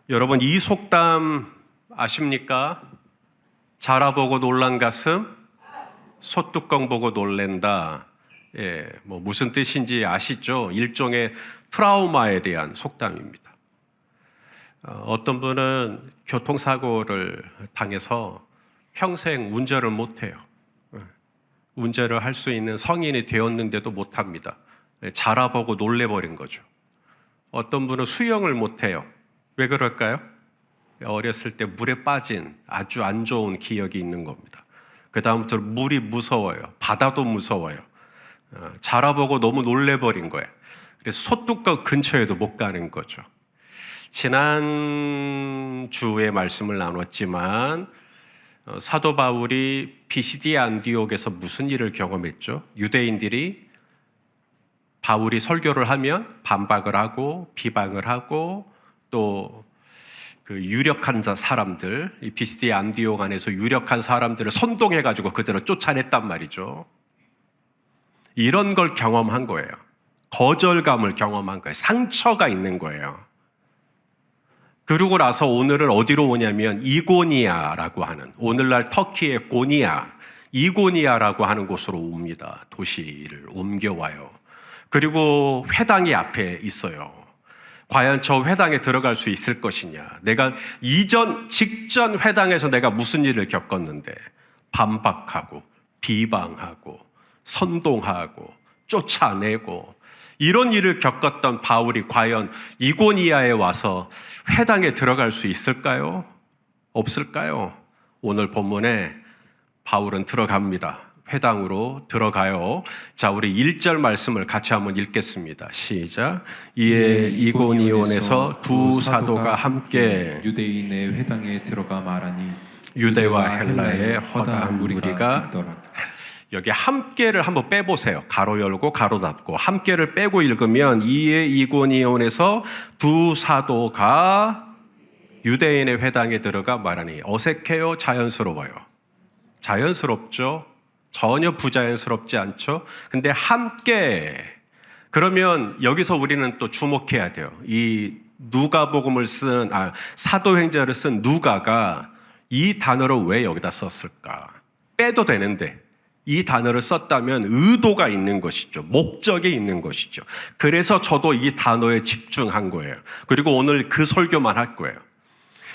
여러분, 이 속담 아십니까? 자라보고 놀란 가슴, 소뚜껑 보고 놀랜다. 무슨 뜻인지 아시죠? 일종의 트라우마에 대한 속담입니다. 어떤 분은 교통사고를 당해서 평생 운전을 못해요. 운전을 할 수 있는 성인이 되었는데도 못합니다. 자라보고 놀래버린 거죠. 어떤 분은 수영을 못해요. 왜 그럴까요? 어렸을 때 물에 빠진 아주 안 좋은 기억이 있는 겁니다. 그 다음부터 물이 무서워요. 바다도 무서워요. 자라보고 너무 놀래버린 거예요. 그래서 소뚜껑 근처에도 못 가는 거죠. 지난주에 말씀을 나눴지만 사도 바울이 비시디아 안디옥에서 무슨 일을 경험했죠? 유대인들이 바울이 설교를 하면 반박을 하고 비방을 하고 또 그 유력한 사람들, 이 비시디아 안디옥 안에서 유력한 사람들을 선동해가지고 그들을 쫓아냈단 말이죠. 이런 걸 경험한 거예요. 거절감을 경험한 거예요. 상처가 있는 거예요. 그러고 나서 오늘은 어디로 오냐면 이고니아라고 하는, 오늘날 터키의 고니아, 이고니아라고 하는 곳으로 옵니다. 도시를 옮겨와요. 그리고 회당이 앞에 있어요. 과연 저 회당에 들어갈 수 있을 것이냐. 내가 직전 회당에서 내가 무슨 일을 겪었는데 반박하고 비방하고 선동하고 쫓아내고 이런 일을 겪었던 바울이 과연 이고니아에 와서 회당에 들어갈 수 있을까요? 없을까요? 오늘 본문에 바울은 들어갑니다. 회당으로 들어가요. 자, 우리 1절 말씀을 같이 한번 읽겠습니다. 시작. 이에 이고니온에서 두 사도가 함께 유대인의 회당에 들어가 말하니 유대와 헬라의 허다한 무리가 있더라. 여기 함께를 한번 빼보세요. 가로 열고 가로 닫고 함께를 빼고 읽으면 이에 이고니온에서 두 사도가 유대인의 회당에 들어가 말하니 어색해요? 자연스러워요? 자연스럽죠? 전혀 부자연스럽지 않죠? 근데 함께, 그러면 여기서 우리는 또 주목해야 돼요. 이 누가복음을 쓴, 사도행전을 쓴 누가가 이 단어를 왜 여기다 썼을까? 빼도 되는데 이 단어를 썼다면 의도가 있는 것이죠. 목적이 있는 것이죠. 그래서 저도 이 단어에 집중한 거예요. 그리고 오늘 그 설교만 할 거예요.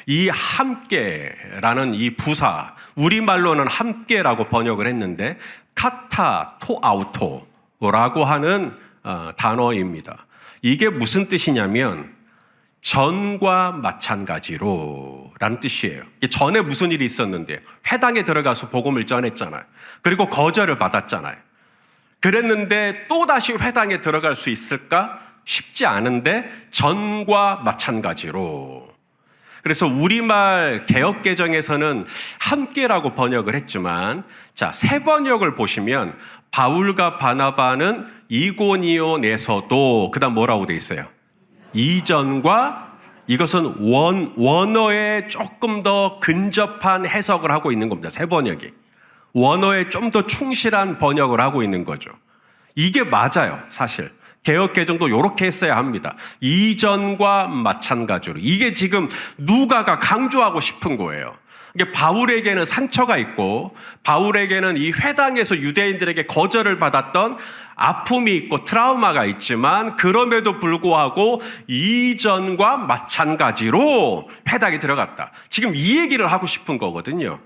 이 함께라는 이 부사, 우리말로는 함께라고 번역을 했는데 카타 토아우토라고 하는 단어입니다. 이게 무슨 뜻이냐면 전과 마찬가지로 라는 뜻이에요. 전에 무슨 일이 있었는데 회당에 들어가서 복음을 전했잖아요. 그리고 거절을 받았잖아요. 그랬는데 또다시 회당에 들어갈 수 있을까? 쉽지 않은데 전과 마찬가지로. 그래서 우리말 개역개정에서는 함께라고 번역을 했지만, 자, 새 번역을 보시면 바울과 바나바는 이고니온에서도, 그 다음 뭐라고 돼 있어요? 이전과, 이것은 원어에 조금 더 근접한 해석을 하고 있는 겁니다. 새 번역이. 원어에 좀 더 충실한 번역을 하고 있는 거죠. 이게 맞아요, 사실. 개역개정도 이렇게 했어야 합니다. 이전과 마찬가지로. 이게 지금 누가가 강조하고 싶은 거예요. 이게 바울에게는 상처가 있고 바울에게는 이 회당에서 유대인들에게 거절을 받았던 아픔이 있고 트라우마가 있지만 그럼에도 불구하고 이전과 마찬가지로 회당에 들어갔다. 지금 이 얘기를 하고 싶은 거거든요.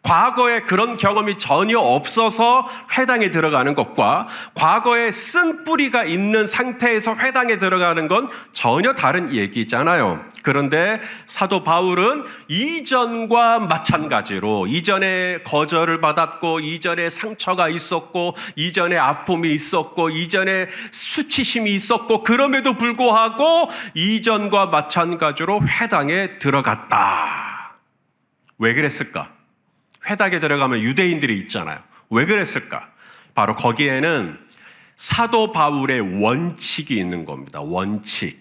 과거에 그런 경험이 전혀 없어서 회당에 들어가는 것과 과거에 쓴 뿌리가 있는 상태에서 회당에 들어가는 건 전혀 다른 얘기잖아요. 그런데 사도 바울은 이전과 마찬가지로 이전에 거절을 받았고 이전에 상처가 있었고 이전에 아픔이 있었고 이전에 수치심이 있었고 그럼에도 불구하고 이전과 마찬가지로 회당에 들어갔다. 왜 그랬을까? 회당에 들어가면 유대인들이 있잖아요. 왜 그랬을까? 바로 거기에는 사도 바울의 원칙이 있는 겁니다. 원칙.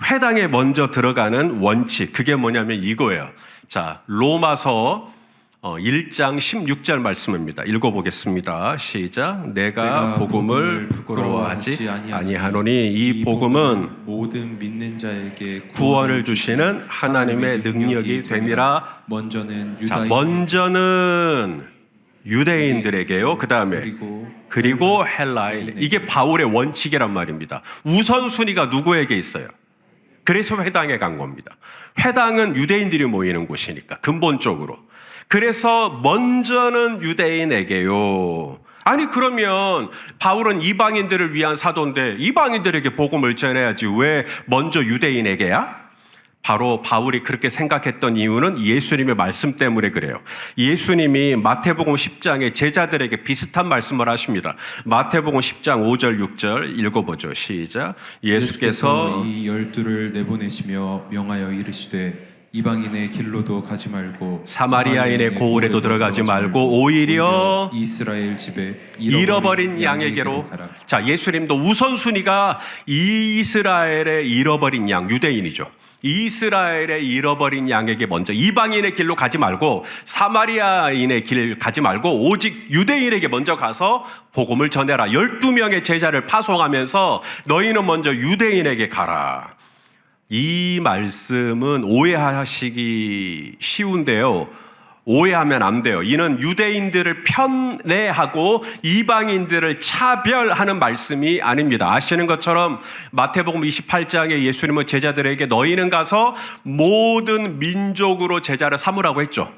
회당에 먼저 들어가는 원칙. 그게 뭐냐면 이거예요. 자, 로마서 1장 16절 말씀입니다. 읽어보겠습니다. 시작. 내가 복음을 부끄러워하지 아니하노니 이 복음은 모든 믿는 자에게 구원을 주시는 하나님의 능력이 됨이라. 먼저는 유대인들에게요. 그 다음에 그리고 헬라인. 이게 바울의 원칙이란 말입니다. 우선순위가 누구에게 있어요? 그래서 회당에 간 겁니다. 회당은 유대인들이 모이는 곳이니까 근본적으로. 그래서 먼저는 유대인에게요. 아니 그러면 바울은 이방인들을 위한 사도인데 이방인들에게 복음을 전해야지 왜 먼저 유대인에게야? 바로 바울이 그렇게 생각했던 이유는 예수님의 말씀 때문에 그래요. 예수님이 마태복음 10장에 제자들에게 비슷한 말씀을 하십니다. 마태복음 10장 5절 6절 읽어보죠. 시작. 예수께서 이 12를 내보내시며 명하여 이르시되 이방인의 길로도 가지 말고 사마리아인의 고을에도 들어가지 말고 오히려 이스라엘 집에 잃어버린 양에게로 가라. 자, 예수님도 우선순위가 이스라엘의 잃어버린 양, 유대인이죠. 이스라엘의 잃어버린 양에게 먼저 이방인의 길로 가지 말고 사마리아인의 길 가지 말고 오직 유대인에게 먼저 가서 복음을 전해라. 12명의 제자를 파송하면서 너희는 먼저 유대인에게 가라. 이 말씀은 오해하시기 쉬운데요. 오해하면 안 돼요. 이는 유대인들을 편애하고 이방인들을 차별하는 말씀이 아닙니다. 아시는 것처럼 마태복음 28장에 예수님은 제자들에게 너희는 가서 모든 민족으로 제자를 삼으라고 했죠.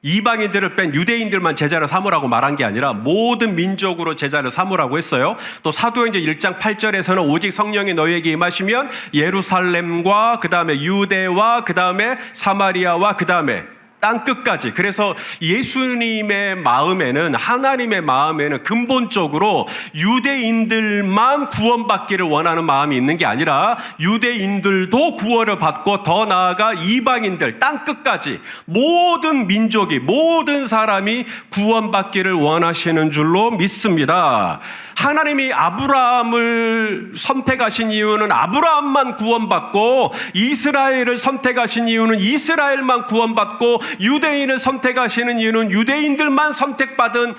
이방인들을 뺀 유대인들만 제자를 삼으라고 말한 게 아니라 모든 민족으로 제자를 삼으라고 했어요. 또 사도행전 1장 8절에서는 오직 성령이 너희에게 임하시면 예루살렘과 그 다음에 유대와 그 다음에 사마리아와 그 다음에 땅 끝까지. 그래서 예수님의 마음에는, 하나님의 마음에는 근본적으로 유대인들만 구원받기를 원하는 마음이 있는 게 아니라 유대인들도 구원을 받고 더 나아가 이방인들, 땅 끝까지 모든 민족이, 모든 사람이 구원받기를 원하시는 줄로 믿습니다. 하나님이 아브라함을 선택하신 이유는 아브라함만 구원받고, 이스라엘을 선택하신 이유는 이스라엘만 구원받고, 유대인을 선택하시는 이유는 유대인들만 선택받은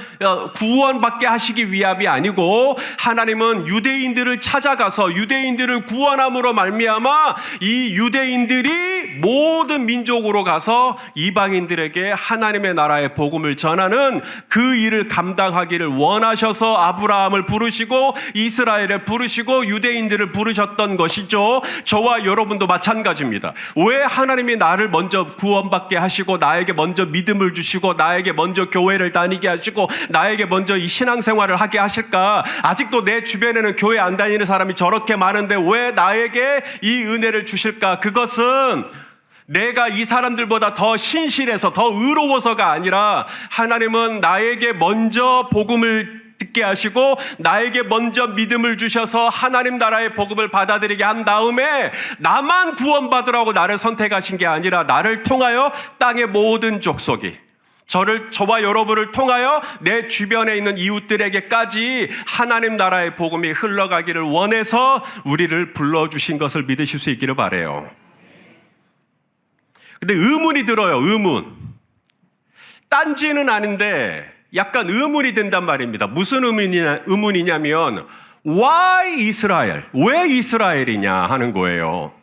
구원받게 하시기 위함이 아니고, 하나님은 유대인들을 찾아가서 유대인들을 구원함으로 말미암아 이 유대인들이 모든 민족으로 가서 이방인들에게 하나님의 나라의 복음을 전하는 그 일을 감당하기를 원하셔서 아브라함을 부르시고 이스라엘을 부르시고 유대인들을 부르셨던 것이죠. 저와 여러분도 마찬가지입니다. 왜 하나님이 나를 먼저 구원받게 하시고 나에게 먼저 믿음을 주시고 나에게 먼저 교회를 다니게 하시고 나에게 먼저 이 신앙생활을 하게 하실까? 아직도 내 주변에는 교회 안 다니는 사람이 저렇게 많은데 왜 나에게 이 은혜를 주실까? 그것은 내가 이 사람들보다 더 신실해서 더 의로워서가 아니라 하나님은 나에게 먼저 복음을 듣게 하시고 나에게 먼저 믿음을 주셔서 하나님 나라의 복음을 받아들이게 한 다음에 나만 구원받으라고 나를 선택하신 게 아니라 나를 통하여 땅의 모든 족속이, 저와 여러분을 통하여 내 주변에 있는 이웃들에게까지 하나님 나라의 복음이 흘러가기를 원해서 우리를 불러주신 것을 믿으실 수 있기를 바라요. 근데 의문이 들어요. 딴지는 아닌데 약간 의문이 든단 말입니다. 무슨 의문이냐면 Why 이스라엘? 왜 이스라엘이냐 하는 거예요.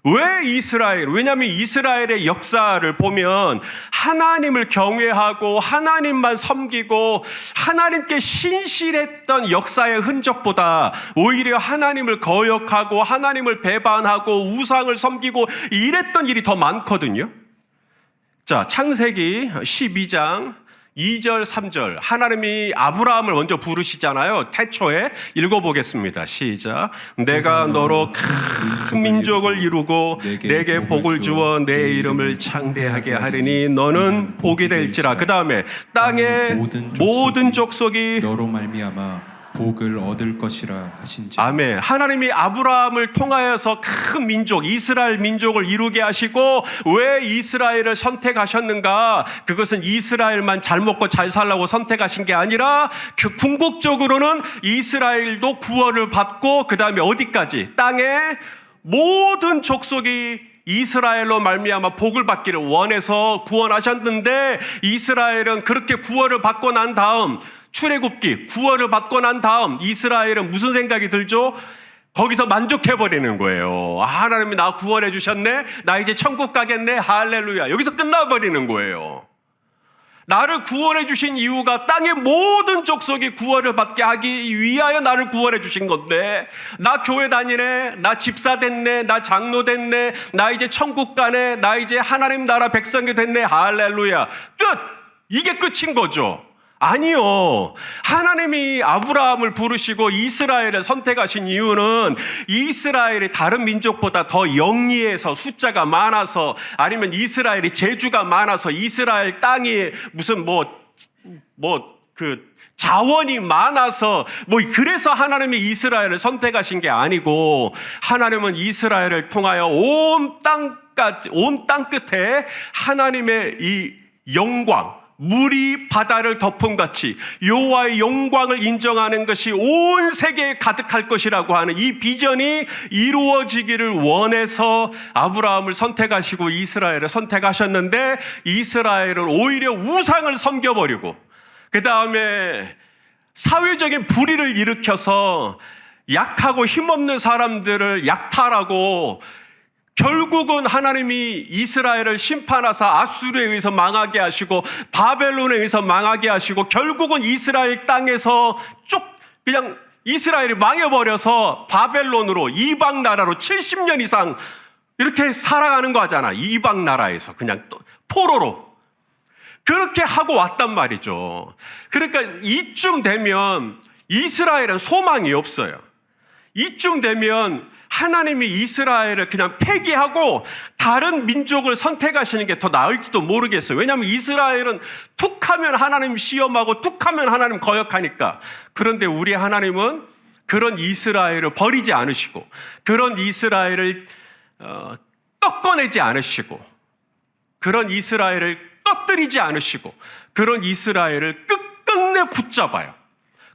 왜 이스라엘? 왜냐하면 이스라엘의 역사를 보면 하나님을 경외하고 하나님만 섬기고 하나님께 신실했던 역사의 흔적보다 오히려 하나님을 거역하고 하나님을 배반하고 우상을 섬기고 이랬던 일이 더 많거든요. 자, 창세기 12장 2절 3절 하나님이 아브라함을 먼저 부르시잖아요. 태초에 읽어보겠습니다. 시작. 내가 너로 큰 민족을 이루고 내게 복을 주어 내 이름을 창대하게 하리니 너는 복이 될지라. 그 다음에 땅의 모든 족속이 너로 말미암아 복을 얻을 것이라 하신지. 아멘. 하나님이 아브라함을 통하여서 큰 민족, 이스라엘 민족을 이루게 하시고 왜 이스라엘을 선택하셨는가? 그것은 이스라엘만 잘 먹고 잘 살라고 선택하신 게 아니라 궁극적으로는 이스라엘도 구원을 받고 그 다음에 어디까지? 땅의 모든 족속이 이스라엘로 말미암아 복을 받기를 원해서 구원하셨는데, 이스라엘은 그렇게 구원을 받고 난 다음, 출애굽기 구원을 받고 난 다음 이스라엘은 무슨 생각이 들죠? 거기서 만족해버리는 거예요. 하나님이 나 구원해 주셨네, 나 이제 천국 가겠네, 할렐루야. 여기서 끝나버리는 거예요. 나를 구원해 주신 이유가 땅의 모든 족속이 구원을 받게 하기 위하여 나를 구원해 주신 건데, 나 교회 다니네, 나 집사 됐네, 나 장로 됐네, 나 이제 천국 가네, 나 이제 하나님 나라 백성이 됐네, 할렐루야. 끝! 이게 끝인 거죠. 아니요. 하나님이 아브라함을 부르시고 이스라엘을 선택하신 이유는 이스라엘이 다른 민족보다 더 영리해서, 숫자가 많아서, 아니면 이스라엘이 재주가 많아서, 이스라엘 땅이 무슨 자원이 많아서 그래서 하나님이 이스라엘을 선택하신 게 아니고, 하나님은 이스라엘을 통하여 온 땅 끝에 하나님의 이 영광, 물이 바다를 덮음같이 여호와의 영광을 인정하는 것이 온 세계에 가득할 것이라고 하는 이 비전이 이루어지기를 원해서 아브라함을 선택하시고 이스라엘을 선택하셨는데, 이스라엘은 오히려 우상을 섬겨버리고 그 다음에 사회적인 불의를 일으켜서 약하고 힘없는 사람들을 약탈하고, 결국은 하나님이 이스라엘을 심판하사 아수르에 의해서 망하게 하시고 바벨론에 의해서 망하게 하시고, 결국은 이스라엘 땅에서 그냥 이스라엘이 망해버려서 바벨론으로, 이방 나라로 70년 이상 이렇게 살아가는 거 하잖아. 이방 나라에서 그냥 포로로 그렇게 하고 왔단 말이죠. 그러니까 이쯤 되면 이스라엘은 소망이 없어요. 이쯤 되면 하나님이 이스라엘을 그냥 폐기하고 다른 민족을 선택하시는 게 더 나을지도 모르겠어요. 왜냐하면 이스라엘은 툭하면 하나님 시험하고 툭하면 하나님 거역하니까. 그런데 우리 하나님은 그런 이스라엘을 버리지 않으시고, 그런 이스라엘을 꺾어내지 않으시고, 그런 이스라엘을 꺼뜨리지 않으시고, 그런 이스라엘을 끝끝내 붙잡아요.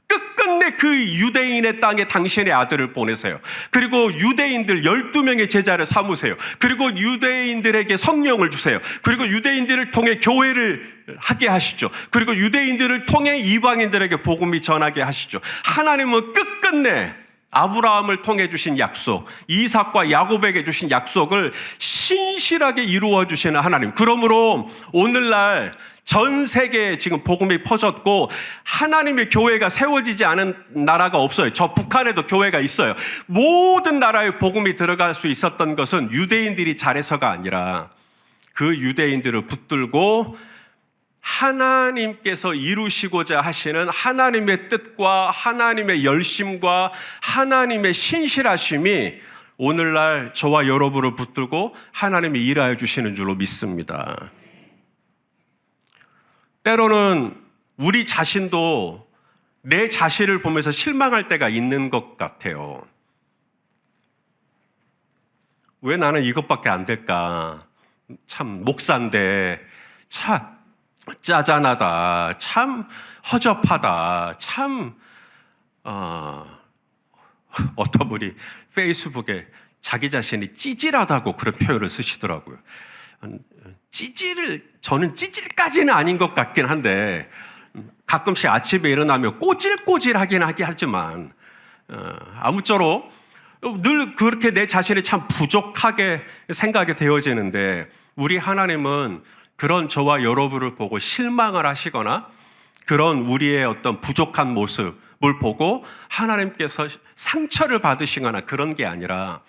끝끝내 그 유대인의 땅에 당신의 아들을 보내세요. 그리고 유대인들 12명의 제자를 삼으세요. 그리고 유대인들에게 성령을 주세요. 그리고 유대인들을 통해 교회를 하게 하시죠. 그리고 유대인들을 통해 이방인들에게 복음이 전하게 하시죠. 하나님은 끝끝내 아브라함을 통해 주신 약속, 이삭과 야곱에게 주신 약속을 신실하게 이루어 주시는 하나님. 그러므로 오늘날 전 세계에 지금 복음이 퍼졌고 하나님의 교회가 세워지지 않은 나라가 없어요. 저 북한에도 교회가 있어요. 모든 나라에 복음이 들어갈 수 있었던 것은 유대인들이 잘해서가 아니라 그 유대인들을 붙들고 하나님께서 이루시고자 하시는 하나님의 뜻과 하나님의 열심과 하나님의 신실하심이 오늘날 저와 여러분을 붙들고 하나님이 일하여 주시는 줄로 믿습니다. 때로는 우리 자신도 내 자신을 보면서 실망할 때가 있는 것 같아요. 왜 나는 이것밖에 안 될까? 참 목사인데 참 짜잔하다, 참 허접하다, 참 어떤 분이 페이스북에 자기 자신이 찌질하다고 그런 표현을 쓰시더라고요. 저는 찌질까지는 아닌 것 같긴 한데 가끔씩 아침에 일어나면 꼬질꼬질하긴 하지만 아무쪼록 늘 그렇게 내 자신이 참 부족하게 생각이 되어지는데, 우리 하나님은 그런 저와 여러분을 보고 실망을 하시거나 그런 우리의 어떤 부족한 모습을 보고 하나님께서 상처를 받으시거나 그런 게 아니라,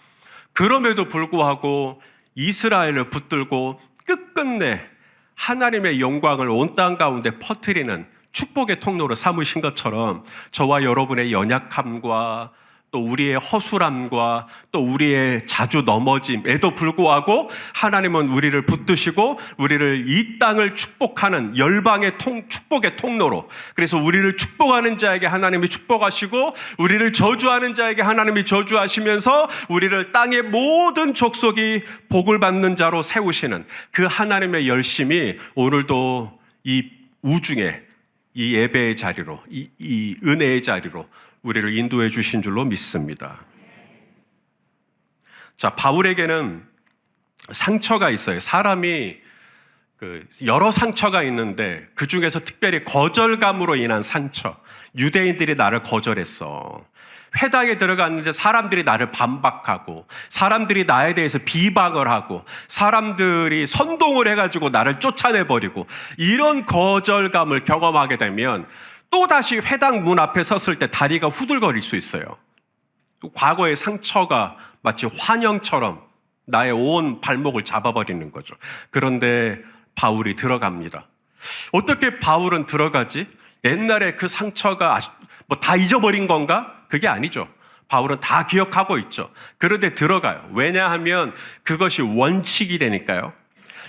그럼에도 불구하고 이스라엘을 붙들고 끝끝내 하나님의 영광을 온 땅 가운데 퍼뜨리는 축복의 통로로 삼으신 것처럼 저와 여러분의 연약함과 또 우리의 허술함과 또 우리의 자주 넘어짐에도 불구하고 하나님은 우리를 붙드시고 우리를 이 땅을 축복하는 열방의 축복의 통로로, 그래서 우리를 축복하는 자에게 하나님이 축복하시고 우리를 저주하는 자에게 하나님이 저주하시면서 우리를 땅의 모든 족속이 복을 받는 자로 세우시는 그 하나님의 열심이 오늘도 이 우중에 이 예배의 자리로, 이 은혜의 자리로 우리를 인도해 주신 줄로 믿습니다. 자, 바울에게는 상처가 있어요. 사람이 여러 상처가 있는데 그 중에서 특별히 거절감으로 인한 상처. 유대인들이 나를 거절했어. 회당에 들어갔는데 사람들이 나를 반박하고, 사람들이 나에 대해서 비방을 하고, 사람들이 선동을 해가지고 나를 쫓아내버리고, 이런 거절감을 경험하게 되면 또다시 회당 문 앞에 섰을 때 다리가 후들거릴 수 있어요. 과거의 상처가 마치 환영처럼 나의 온 발목을 잡아버리는 거죠. 그런데 바울이 들어갑니다. 어떻게 바울은 들어가지? 옛날에 그 상처가 뭐 다 잊어버린 건가? 그게 아니죠. 바울은 다 기억하고 있죠. 그런데 들어가요. 왜냐하면 그것이 원칙이 되니까요.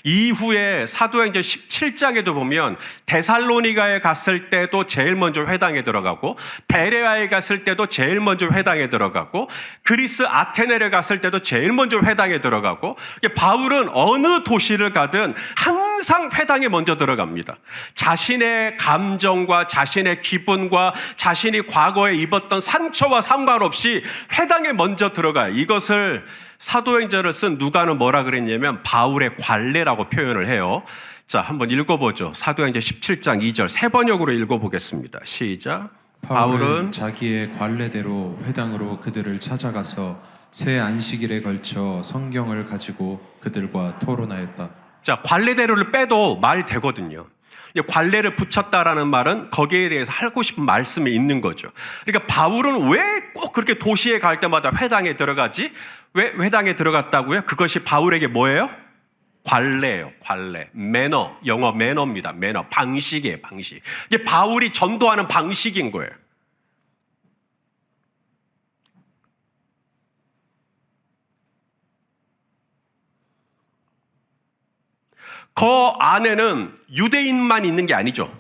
이후에 사도행전 17장에도 보면 데살로니가에 갔을 때도 제일 먼저 회당에 들어가고, 베레아에 갔을 때도 제일 먼저 회당에 들어가고, 그리스 아테네를 갔을 때도 제일 먼저 회당에 들어가고, 바울은 어느 도시를 가든 항상 회당에 먼저 들어갑니다. 자신의 감정과 자신의 기분과 자신이 과거에 입었던 상처와 상관없이 회당에 먼저 들어가요. 이것을 사도행전을 쓴 누가는 뭐라 그랬냐면 바울의 관례라고 표현을 해요. 자, 한번 읽어보죠. 사도행전 17장 2절 세 번역으로 읽어보겠습니다. 시작. 바울은 자기의 관례대로 회당으로 그들을 찾아가서 새 안식일에 걸쳐 성경을 가지고 그들과 토론하였다. 자, 관례대로를 빼도 말 되거든요. 관례를 붙였다라는 말은 거기에 대해서 하고 싶은 말씀이 있는 거죠. 그러니까 바울은 왜 꼭 그렇게 도시에 갈 때마다 회당에 들어가지? 왜 회당에 들어갔다고요? 그것이 바울에게 뭐예요? 관례예요. 관례. 매너. 영어 매너입니다. 매너. 방식이에요. 방식. 이게 바울이 전도하는 방식인 거예요. 그 안에는 유대인만 있는 게 아니죠.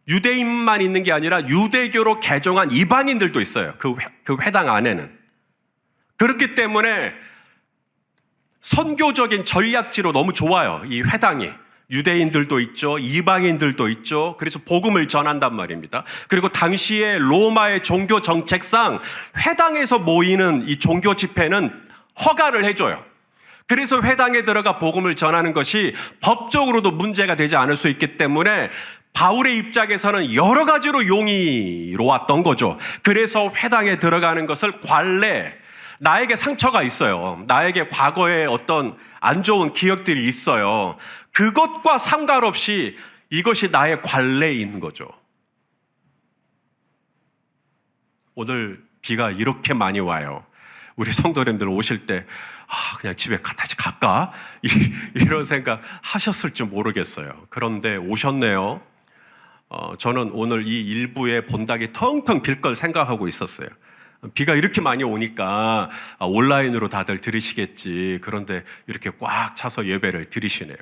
유대인만 있는 게 아니라 유대교로 개종한 이방인들도 있어요. 그 회당 안에는. 그렇기 때문에 선교적인 전략지로 너무 좋아요. 이 회당이. 유대인들도 있죠. 이방인들도 있죠. 그래서 복음을 전한단 말입니다. 그리고 당시에 로마의 종교 정책상 회당에서 모이는 이 종교 집회는 허가를 해줘요. 그래서 회당에 들어가 복음을 전하는 것이 법적으로도 문제가 되지 않을 수 있기 때문에 바울의 입장에서는 여러 가지로 용이로웠던 거죠. 그래서 회당에 들어가는 것을 관례, 나에게 상처가 있어요. 나에게 과거에 어떤 안 좋은 기억들이 있어요. 그것과 상관없이 이것이 나의 관례인 거죠. 오늘 비가 이렇게 많이 와요. 우리 성도님들 오실 때 그냥 집에 다시 갈까? 이런 생각 하셨을지 모르겠어요. 그런데 오셨네요. 저는 오늘 이 일부에 본당이 텅텅 빌 걸 생각하고 있었어요. 비가 이렇게 많이 오니까 온라인으로 다들 들으시겠지. 그런데 이렇게 꽉 차서 예배를 드리시네요.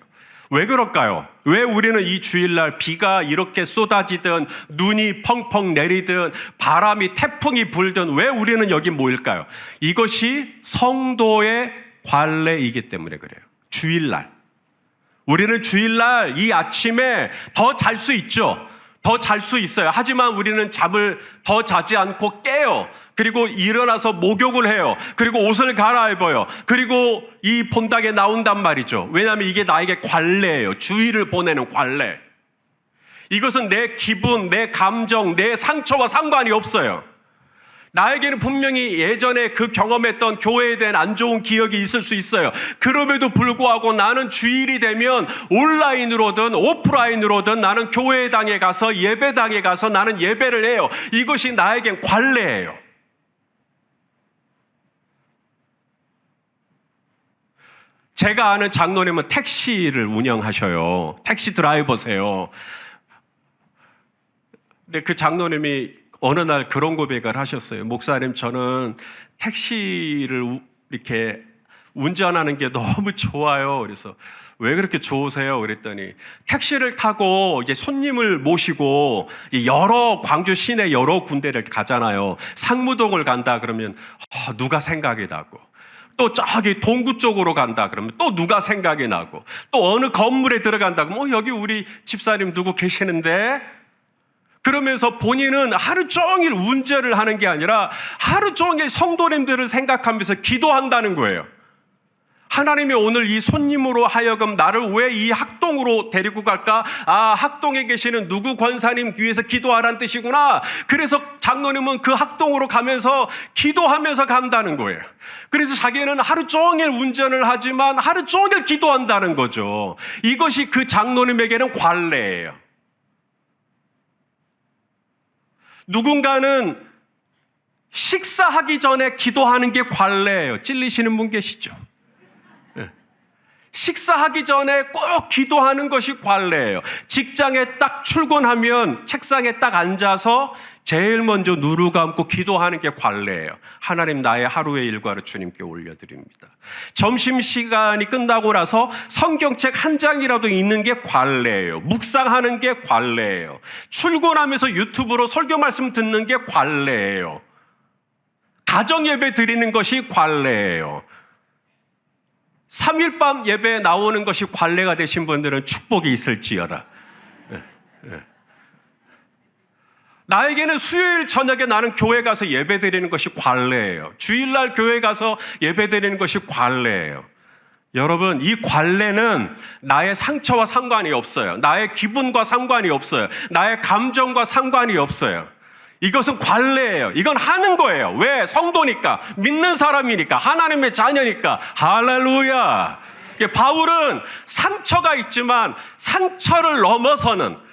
왜 그럴까요? 왜 우리는 이 주일날 비가 이렇게 쏟아지든 눈이 펑펑 내리든 바람이 태풍이 불든 왜 우리는 여기 모일까요? 이것이 성도의 관례이기 때문에 그래요. 주일날. 우리는 주일날 이 아침에 더 잘 수 있죠. 더 잘 수 있어요. 하지만 우리는 잠을 더 자지 않고 깨요. 그리고 일어나서 목욕을 해요. 그리고 옷을 갈아입어요. 그리고 이 본당에 나온단 말이죠. 왜냐하면 이게 나에게 관례예요. 주일을 보내는 관례. 이것은 내 기분, 내 감정, 내 상처와 상관이 없어요. 나에게는 분명히 예전에 그 경험했던 교회에 대한 안 좋은 기억이 있을 수 있어요. 그럼에도 불구하고 나는 주일이 되면 온라인으로든 오프라인으로든 나는 교회당에 가서 예배당에 가서 나는 예배를 해요. 이것이 나에겐 관례예요. 제가 아는 장로님은 택시를 운영하셔요. 택시 드라이버세요. 근데 그 장로님이 어느 날 그런 고백을 하셨어요. 목사님, 저는 택시를 이렇게 운전하는 게 너무 좋아요. 그래서 왜 그렇게 좋으세요? 그랬더니 택시를 타고 이제 손님을 모시고 광주 시내 여러 군데를 가잖아요. 상무동을 간다 그러면 누가 생각이 나고, 또 저기 동구 쪽으로 간다 그러면 또 누가 생각이 나고, 또 어느 건물에 들어간다 그러면 여기 우리 집사님 누구 계시는데? 그러면서 본인은 하루 종일 운전을 하는 게 아니라 하루 종일 성도님들을 생각하면서 기도한다는 거예요. 하나님이 오늘 이 손님으로 하여금 나를 왜 이 학동으로 데리고 갈까? 아, 학동에 계시는 누구 권사님 귀에서 기도하라는 뜻이구나. 그래서 장로님은 그 학동으로 가면서 기도하면서 간다는 거예요. 그래서 자기는 하루 종일 운전을 하지만 하루 종일 기도한다는 거죠. 이것이 그 장로님에게는 관례예요. 누군가는 식사하기 전에 기도하는 게 관례예요. 찔리시는 분 계시죠? 식사하기 전에 꼭 기도하는 것이 관례예요. 직장에 딱 출근하면 책상에 딱 앉아서 제일 먼저 누루 감고 기도하는 게 관례예요. 하나님, 나의 하루의 일과를 주님께 올려드립니다. 점심시간이 끝나고 나서 성경책 한 장이라도 읽는 게 관례예요. 묵상하는 게 관례예요. 출근하면서 유튜브로 설교 말씀 듣는 게 관례예요. 가정예배 드리는 것이 관례예요. 3일밤 예배에 나오는 것이 관례가 되신 분들은 축복이 있을지어다. 나에게는 수요일 저녁에 나는 교회 가서 예배 드리는 것이 관례예요. 주일날 교회 가서 예배 드리는 것이 관례예요. 여러분, 이 관례는 나의 상처와 상관이 없어요. 나의 기분과 상관이 없어요. 나의 감정과 상관이 없어요. 이것은 관례예요. 이건 하는 거예요. 왜? 성도니까, 믿는 사람이니까, 하나님의 자녀니까. 할렐루야. 바울은 상처가 있지만 상처를 넘어서는,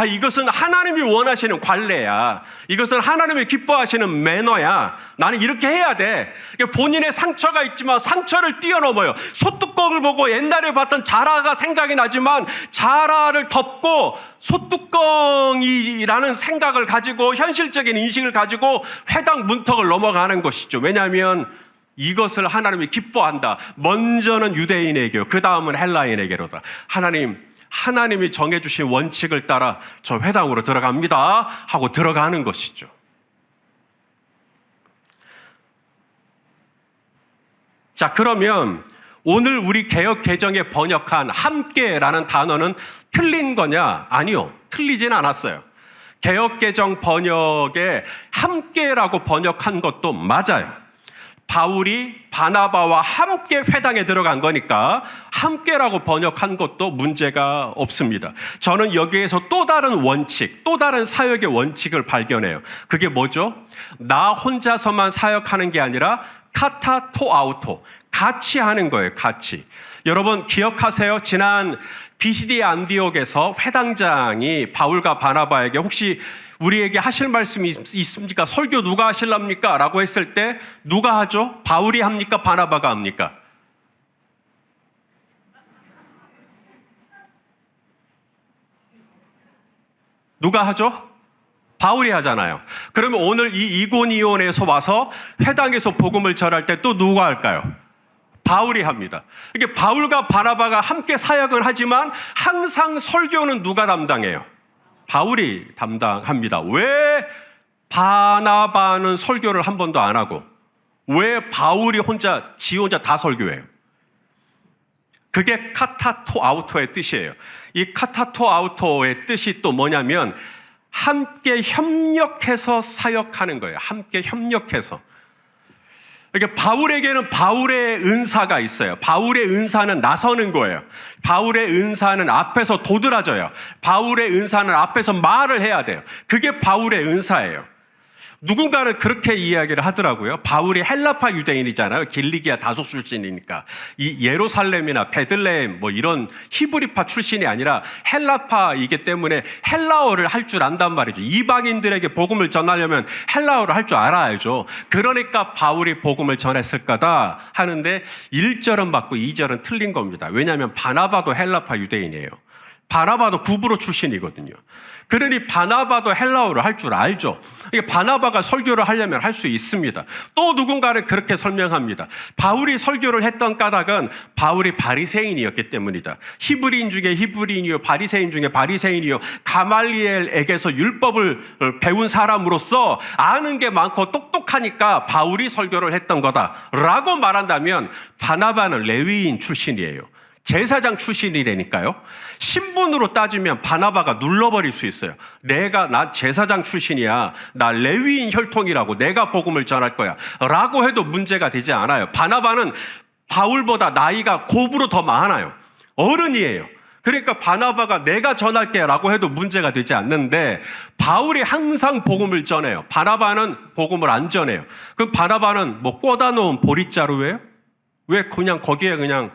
이것은 하나님이 원하시는 관례야. 이것은 하나님이 기뻐하시는 매너야. 나는 이렇게 해야 돼. 본인의 상처가 있지만 상처를 뛰어넘어요. 소뚜껑을 보고 옛날에 봤던 자라가 생각이 나지만 자라를 덮고 소뚜껑이라는 생각을 가지고 현실적인 인식을 가지고 회당 문턱을 넘어가는 것이죠. 왜냐하면 이것을 하나님이 기뻐한다. 먼저는 유대인에게요. 그 다음은 헬라인에게로다. 하나님이 정해주신 원칙을 따라 저 회당으로 들어갑니다 하고 들어가는 것이죠. 자, 그러면 오늘 우리 개역 개정에 번역한 함께라는 단어는 틀린 거냐? 아니요, 틀리진 않았어요. 개역 개정 번역에 함께라고 번역한 것도 맞아요. 바울이 바나바와 함께 회당에 들어간 거니까 함께라고 번역한 것도 문제가 없습니다. 저는 여기에서 또 다른 원칙, 또 다른 사역의 원칙을 발견해요. 그게 뭐죠? 나 혼자서만 사역하는 게 아니라 카타 토 아우토, 같이 하는 거예요. 같이. 여러분 기억하세요? 지난 비시디 안디옥에서 회당장이 바울과 바나바에게 혹시 우리에게 하실 말씀이 있습니까? 설교 누가 하실랍니까? 라고 했을 때 누가 하죠? 바울이 합니까? 바나바가 합니까? 누가 하죠? 바울이 하잖아요. 그러면 오늘 이 이고니온에서 와서 회당에서 복음을 전할 때 또 누가 할까요? 바울이 합니다. 이게 바울과 바나바가 함께 사역을 하지만 항상 설교는 누가 담당해요? 바울이 담당합니다. 왜 바나바는 설교를 한 번도 안 하고 왜 바울이 지 혼자 다 설교해요? 그게 카타토 아우토의 뜻이에요. 이 카타토 아우토의 뜻이 또 뭐냐면 함께 협력해서 사역하는 거예요. 함께 협력해서. 그러니까 바울에게는 바울의 은사가 있어요. 바울의 은사는 나서는 거예요. 바울의 은사는 앞에서 도드라져요. 바울의 은사는 앞에서 말을 해야 돼요. 그게 바울의 은사예요. 누군가는 그렇게 이야기를 하더라고요. 바울이 헬라파 유대인이잖아요. 길리기아 다소 출신이니까. 이 예루살렘이나 베들레헴 뭐 이런 히브리파 출신이 아니라 헬라파이기 때문에 헬라어를 할 줄 안단 말이죠. 이방인들에게 복음을 전하려면 헬라어를 할 줄 알아야죠. 그러니까 바울이 복음을 전했을 거다 하는데 1절은 맞고 2절은 틀린 겁니다. 왜냐하면 바나바도 헬라파 유대인이에요. 바나바도 구브로 출신이거든요. 그러니 바나바도 헬라어를 할 줄 알죠. 바나바가 설교를 하려면 할 수 있습니다. 또 누군가는 그렇게 설명합니다. 바울이 설교를 했던 까닭은 바울이 바리새인이었기 때문이다. 히브리인 중에 히브리인이요, 바리새인 중에 바리새인이요, 가말리엘에게서 율법을 배운 사람으로서 아는 게 많고 똑똑하니까 바울이 설교를 했던 거다라고 말한다면 바나바는 레위인 출신이에요. 제사장 출신이라니까요. 신분으로 따지면 바나바가 눌러버릴 수 있어요. 나 제사장 출신이야. 나 레위인 혈통이라고 내가 복음을 전할 거야. 라고 해도 문제가 되지 않아요. 바나바는 바울보다 나이가 곱으로 더 많아요. 어른이에요. 그러니까 바나바가 내가 전할게 라고 해도 문제가 되지 않는데 바울이 항상 복음을 전해요. 바나바는 복음을 안 전해요. 그럼 바나바는 뭐 꽂아 놓은 보릿자루예요? 왜 그냥 거기에 그냥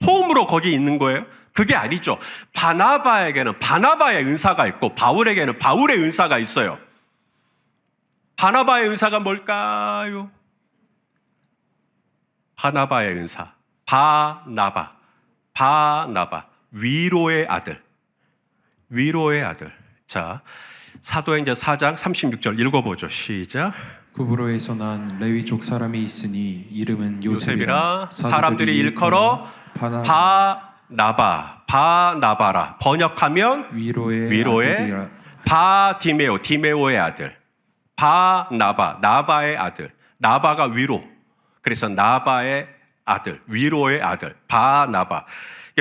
폼으로 거기 있는 거예요? 그게 아니죠. 바나바에게는 바나바의 은사가 있고 바울에게는 바울의 은사가 있어요. 바나바의 은사가 뭘까요? 바나바의 은사. 바나바. 위로의 아들. 위로의 아들. 자, 사도행전 4장 36절 읽어보죠. 시작. 구브로에서 난 레위족 사람이 있으니 이름은 요셉이라 요셉이라 사람들이 일컬어 바나바라. 번역하면 위로의 아들이라. 디메오의 아들. 나바의 아들. 나바가 위로. 그래서 나바의 아들, 위로의 아들, 바나바.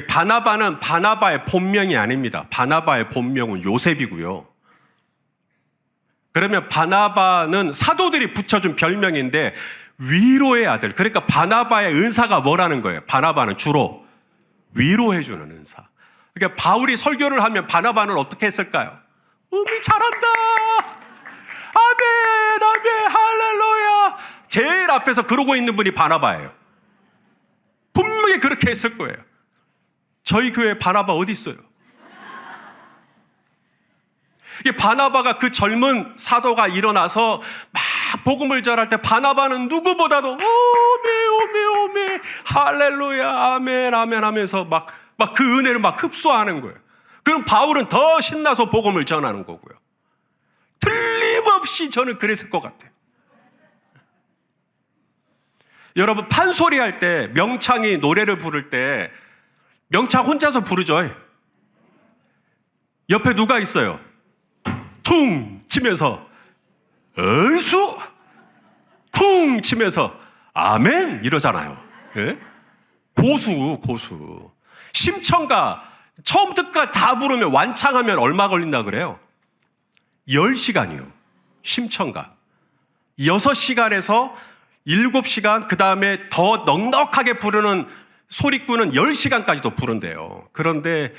바나바는 바나바의 본명이 아닙니다. 바나바의 본명은 요셉이고요. 그러면 바나바는 사도들이 붙여준 별명인데 위로의 아들. 그러니까 바나바의 은사가 뭐라는 거예요? 바나바는 주로 위로해주는 은사. 그러니까 바울이 설교를 하면 바나바는 어떻게 했을까요? 잘한다. 아멘, 할렐루야. 제일 앞에서 그러고 있는 분이 바나바예요. 분명히 그렇게 했을 거예요. 저희 교회 바나바 어디 있어요? 이게 바나바가 그 젊은 사도가 일어나서 막 복음을 전할 때 바나바는 누구보다도 오메 할렐루야 아멘 하면서 막 그 은혜를 막 흡수하는 거예요. 그럼 바울은 더 신나서 복음을 전하는 거고요. 틀림없이 저는 그랬을 것 같아요. 여러분 판소리 할 때 명창이 노래를 부를 때 명창 혼자서 부르죠. 옆에 누가 있어요? 퉁 치면서 얼쑤 퉁 치면서 아멘 이러잖아요. 예? 고수. 심청가 처음부터 끝까지 다 부르면 완창하면 얼마 걸린다 그래요? 10시간이요. 심청가 6시간에서 7시간, 그 다음에 더 넉넉하게 부르는 소리꾼은 10시간까지도 부른대요. 그런데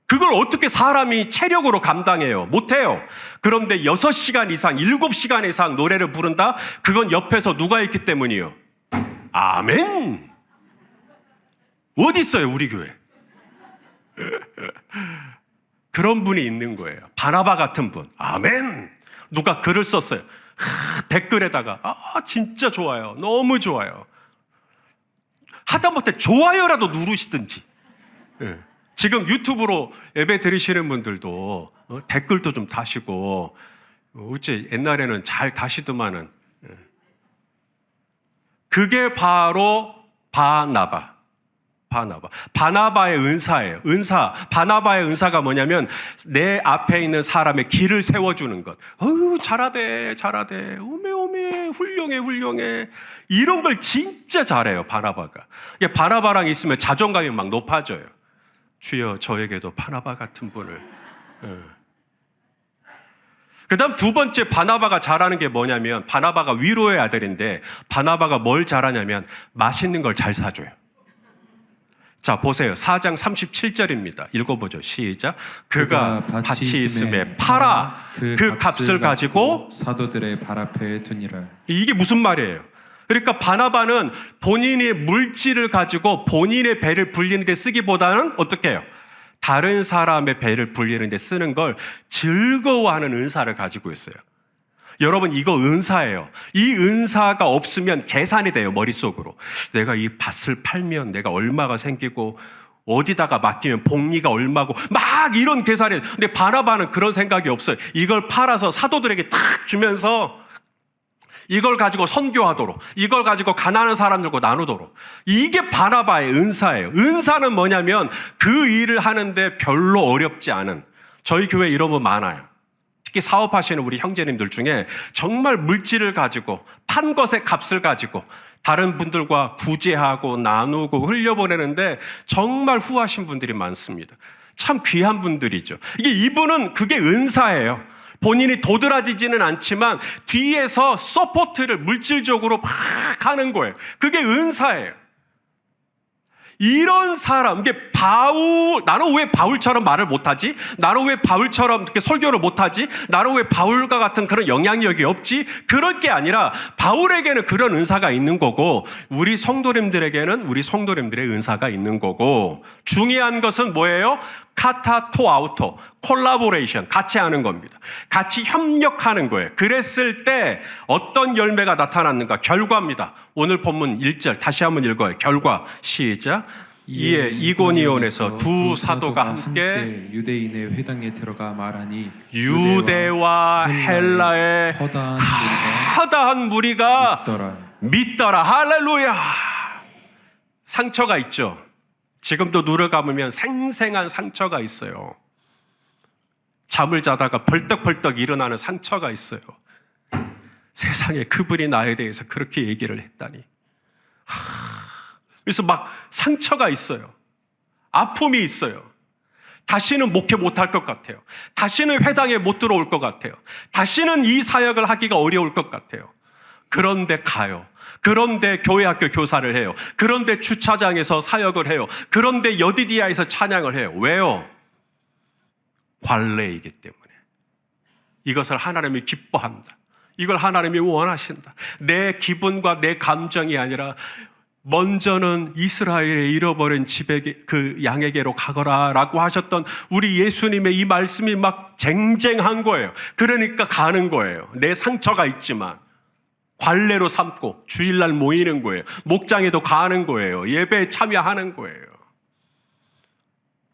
그걸 어떻게 사람이 체력으로 감당해요? 못해요. 그런데 6시간 이상, 7시간 이상 노래를 부른다? 그건 옆에서 누가 있기 때문이요? 아멘! 어디 있어요, 우리 교회? 그런 분이 있는 거예요. 바나바 같은 분. 아멘! 누가 글을 썼어요. 댓글에다가 진짜 좋아요. 너무 좋아요. 하다못해 좋아요라도 누르시든지. 예. 지금 유튜브로 예배 드리시는 분들도 댓글도 좀 다시고 어째 옛날에는 잘 다시더만은. 예. 그게 바로 바나바의 은사예요. 바나바의 은사가 뭐냐면 내 앞에 있는 사람의 길을 세워주는 것. 잘하대. 오메, 훌륭해. 이런 걸 진짜 잘해요, 바나바가. 바나바랑 있으면 자존감이 막 높아져요. 주여, 저에게도 바나바 같은 분을. 그 다음 두 번째 바나바가 잘하는 게 뭐냐면 바나바가 위로의 아들인데 바나바가 뭘 잘하냐면 맛있는 걸 잘 사줘요. 자, 보세요. 4장 37절입니다. 읽어보죠. 시작. 그가 밭이 있음에 팔아 그 값을 가지고 사도들의 발 앞에 두니라. 이게 무슨 말이에요? 그러니까 바나바는 본인의 물질을 가지고 본인의 배를 불리는 데 쓰기보다는 어떻게 해요? 다른 사람의 배를 불리는 데 쓰는 걸 즐거워하는 은사를 가지고 있어요. 여러분, 이거 은사예요. 이 은사가 없으면 계산이 돼요, 머릿속으로. 내가 이 밭을 팔면 내가 얼마가 생기고 어디다가 맡기면 복리가 얼마고 막 이런 계산이 돼요. 근데 바나바는 그런 생각이 없어요. 이걸 팔아서 사도들에게 탁 주면서 이걸 가지고 선교하도록, 이걸 가지고 가난한 사람들과 나누도록. 이게 바나바의 은사예요. 은사는 뭐냐면 그 일을 하는데 별로 어렵지 않은, 저희 교회 이런 분 많아요. 특히 사업하시는 우리 형제님들 중에 정말 물질을 가지고 판 것의 값을 가지고 다른 분들과 구제하고 나누고 흘려보내는데 정말 후하신 분들이 많습니다. 참 귀한 분들이죠. 이분은 그게 은사예요. 본인이 도드라지지는 않지만 뒤에서 서포트를 물질적으로 막 하는 거예요. 그게 은사예요. 이런 사람, 이게 나는 왜 바울처럼 말을 못하지? 나는 왜 바울처럼 이렇게 설교를 못하지? 나는 왜 바울과 같은 그런 영향력이 없지? 그럴 게 아니라 바울에게는 그런 은사가 있는 거고 우리 성도님들에게는 우리 성도님들의 은사가 있는 거고 중요한 것은 뭐예요? 카타 토 아우토, 콜라보레이션, 같이 하는 겁니다. 같이 협력하는 거예요. 그랬을 때 어떤 열매가 나타났는가? 결과입니다. 오늘 본문 1절 다시 한번 읽어요. 결과 시작. 이에 이고니온에서 두 사도가 함께 유대인의 회당에 들어가 말하니 유대와 헬라의 허다한 무리가 믿더라. 할렐루야. 상처가 있죠. 지금도 눈을 감으면 생생한 상처가 있어요. 잠을 자다가 벌떡벌떡 일어나는 상처가 있어요. 세상에 그분이 나에 대해서 그렇게 얘기를 했다니. 그래서 막 상처가 있어요. 아픔이 있어요. 다시는 목회 못할 것 같아요. 다시는 회당에 못 들어올 것 같아요. 다시는 이 사역을 하기가 어려울 것 같아요. 그런데 가요. 그런데 교회 학교 교사를 해요. 그런데 주차장에서 사역을 해요. 그런데 여디디아에서 찬양을 해요. 왜요? 관례이기 때문에. 이것을 하나님이 기뻐한다. 이걸 하나님이 원하신다. 내 기분과 내 감정이 아니라 먼저는 이스라엘의 잃어버린 그 양에게로 가거라 라고 하셨던 우리 예수님의 이 말씀이 막 쟁쟁한 거예요. 그러니까 가는 거예요. 내 상처가 있지만 관례로 삼고 주일날 모이는 거예요. 목장에도 가는 거예요. 예배에 참여하는 거예요.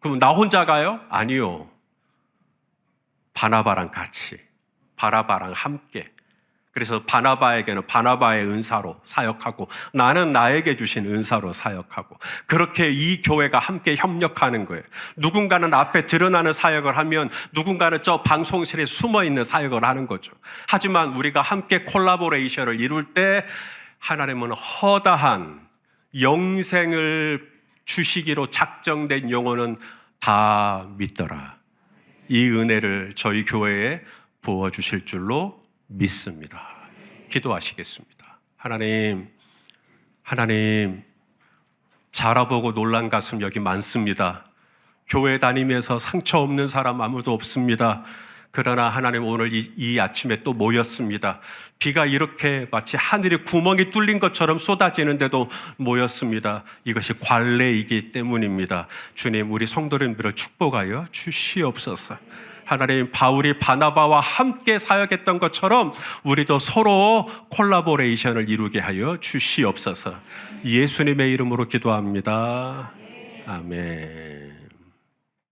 그럼 나 혼자 가요? 아니요. 바나바랑 같이, 바나바랑 함께. 그래서 바나바에게는 바나바의 은사로 사역하고 나는 나에게 주신 은사로 사역하고 그렇게 이 교회가 함께 협력하는 거예요. 누군가는 앞에 드러나는 사역을 하면 누군가는 저 방송실에 숨어있는 사역을 하는 거죠. 하지만 우리가 함께 콜라보레이션을 이룰 때 하나님은 허다한 영생을 주시기로 작정된 영혼은 다 믿더라. 이 은혜를 저희 교회에 부어주실 줄로 믿습니다. 기도하시겠습니다. 하나님, 자라보고 놀란 가슴 여기 많습니다. 교회 다니면서 상처 없는 사람 아무도 없습니다. 그러나 하나님 오늘 이 아침에 또 모였습니다. 비가 이렇게 마치 하늘에 구멍이 뚫린 것처럼 쏟아지는데도 모였습니다. 이것이 관례이기 때문입니다. 주님, 우리 성도님들을 축복하여 주시옵소서. 하나님, 바울이 바나바와 함께 사역했던 것처럼 우리도 서로 콜라보레이션을 이루게 하여 주시옵소서. 예수님의 이름으로 기도합니다. 아멘.